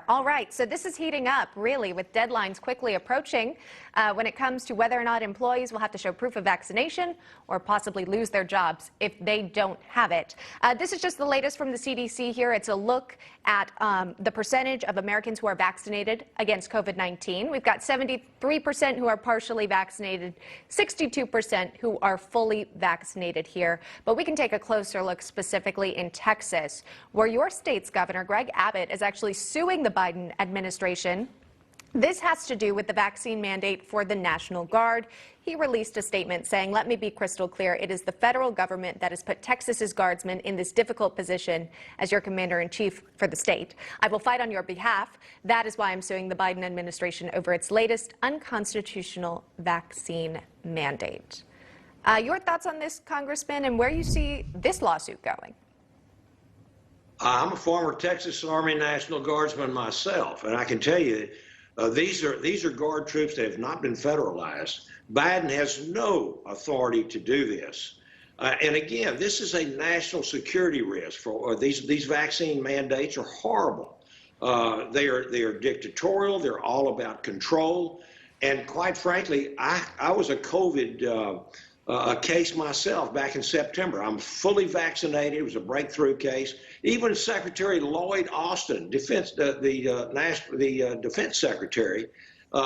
All right, so this is heating up, really, with deadlines quickly approaching when it comes to whether or not employees will have to show proof of vaccination or possibly lose their jobs if they don't have it. This is just the latest from the CDC here. It's a look at the percentage of Americans who are vaccinated against COVID-19. We've got 73% who are partially vaccinated, 62% who are fully vaccinated here. But we can take a closer look specifically in Texas, where your state's governor, Greg Abbott, is actually suing the Biden administration. This has to do with the vaccine mandate for the National Guard. He released a statement saying, "Let me be crystal clear. It is the federal government that has put Texas's guardsmen in this difficult position as your commander-in-chief for the state. I will fight on your behalf. That is why I'm suing the Biden administration over its latest unconstitutional vaccine mandate." Your thoughts on this, Congressman, and where you see this lawsuit going? I'm a former Texas Army National Guardsman myself, and I can tell you these are Guard troops that have not been federalized. Biden has no authority to do this. And again, this is a national security risk. For these vaccine mandates are horrible. They are dictatorial. They're all about control. And quite frankly, I was a COVID case myself back in September. I'm fully vaccinated. It was a breakthrough case. Even Secretary Lloyd Austin, the Defense Secretary,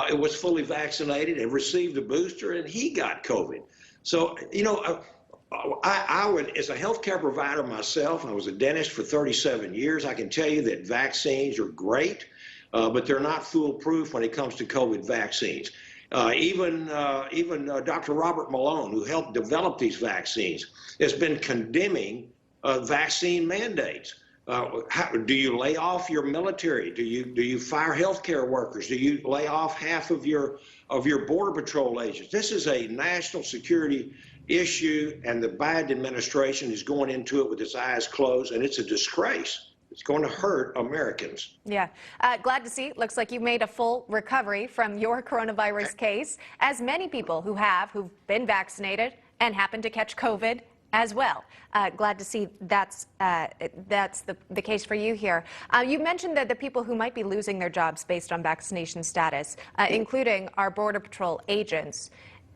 it was fully vaccinated and received a booster, and he got COVID. So, you know, I would, as a healthcare provider myself, I was a dentist for 37 years. I can tell you that vaccines are great, but they're not foolproof when it comes to COVID vaccines. Even Dr. Robert Malone, who helped develop these vaccines, has been condemning vaccine mandates. Do you lay off your military? Do you fire healthcare workers? Do you lay off half of your Border Patrol agents? This is a national security issue, and the Biden administration is going into it with its eyes closed, and it's a disgrace. It's going to hurt Americans. Yeah. Glad to see. Looks like you made a full recovery from your coronavirus case, as many people who've been vaccinated and happen to catch COVID as well. Glad to see that's the case for you here. You mentioned that the people who might be losing their jobs based on vaccination status, including our Border Patrol agents.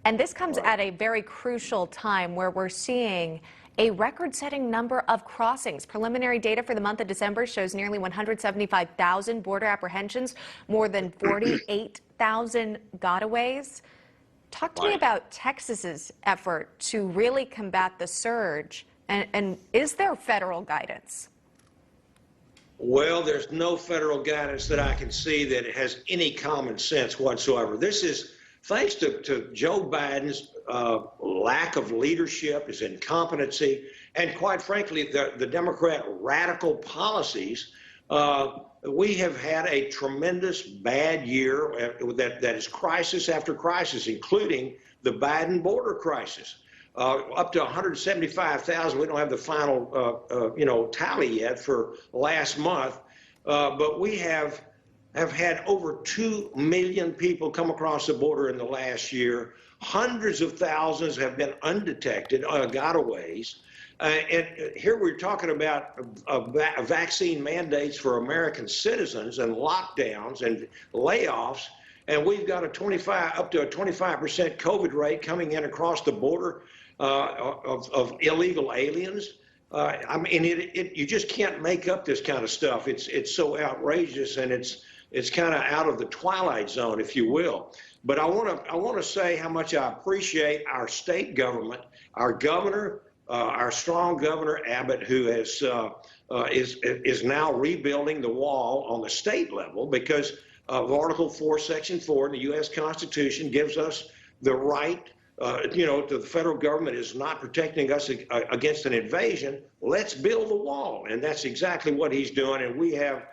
And this comes at a very crucial time where we're seeing a record-setting number of crossings. Preliminary data for the month of December shows nearly 175,000 border apprehensions, more than 48,000 gotaways. Talk to me about Texas's effort to really combat the surge, and is there federal guidance? Well, there's no federal guidance that I can see that has any common sense whatsoever. This is thanks to Joe Biden's lack of leadership, his incompetency, and quite frankly, the Democrat radical policies. We have had a tremendous bad year that is crisis after crisis, including the Biden border crisis. Up to 175,000. We don't have the final tally yet for last month, but we have had over 2 million people come across the border in the last year. Hundreds of thousands have been undetected, gotaways. And here we're talking about vaccine mandates for American citizens and lockdowns and layoffs. And we've got up to a 25% COVID rate coming in across the border of illegal aliens. I mean, you just can't make up this kind of stuff. It's so outrageous, and it's kind of out of the twilight zone, if you will. But I want to say how much I appreciate our state government, our governor, our strong Governor Abbott, who is now rebuilding the wall on the state level because of Article 4, Section 4 in the U.S. Constitution gives us the right. The federal government is not protecting us against an invasion. Let's build the wall, and that's exactly what he's doing, and we have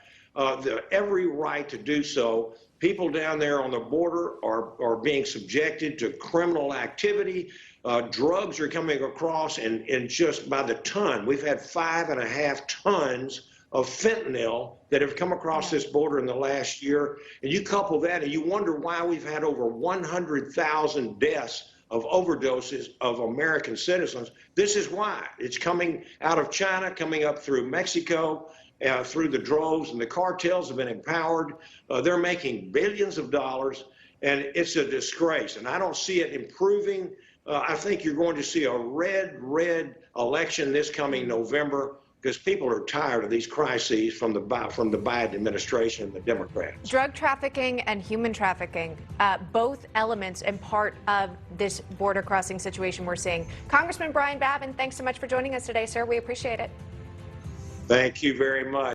every right to do so. People down there on the border are being subjected to criminal activity. Drugs are coming across, and just by the ton. We've had 5.5 tons of fentanyl that have come across this border in the last year. And you couple that, and you wonder why we've had over 100,000 deaths of overdoses of American citizens. This is why. It's coming out of China, coming up through Mexico, through the droves, and the cartels have been empowered. They're making billions of dollars, and it's a disgrace. And I don't see it improving. I think you're going to see a red election this coming November, because people are tired of these crises from the Biden administration and the Democrats. Drug trafficking and human trafficking, both elements and part of this border crossing situation we're seeing. Congressman Brian Babin, thanks so much for joining us today, sir. We appreciate it. Thank you very much.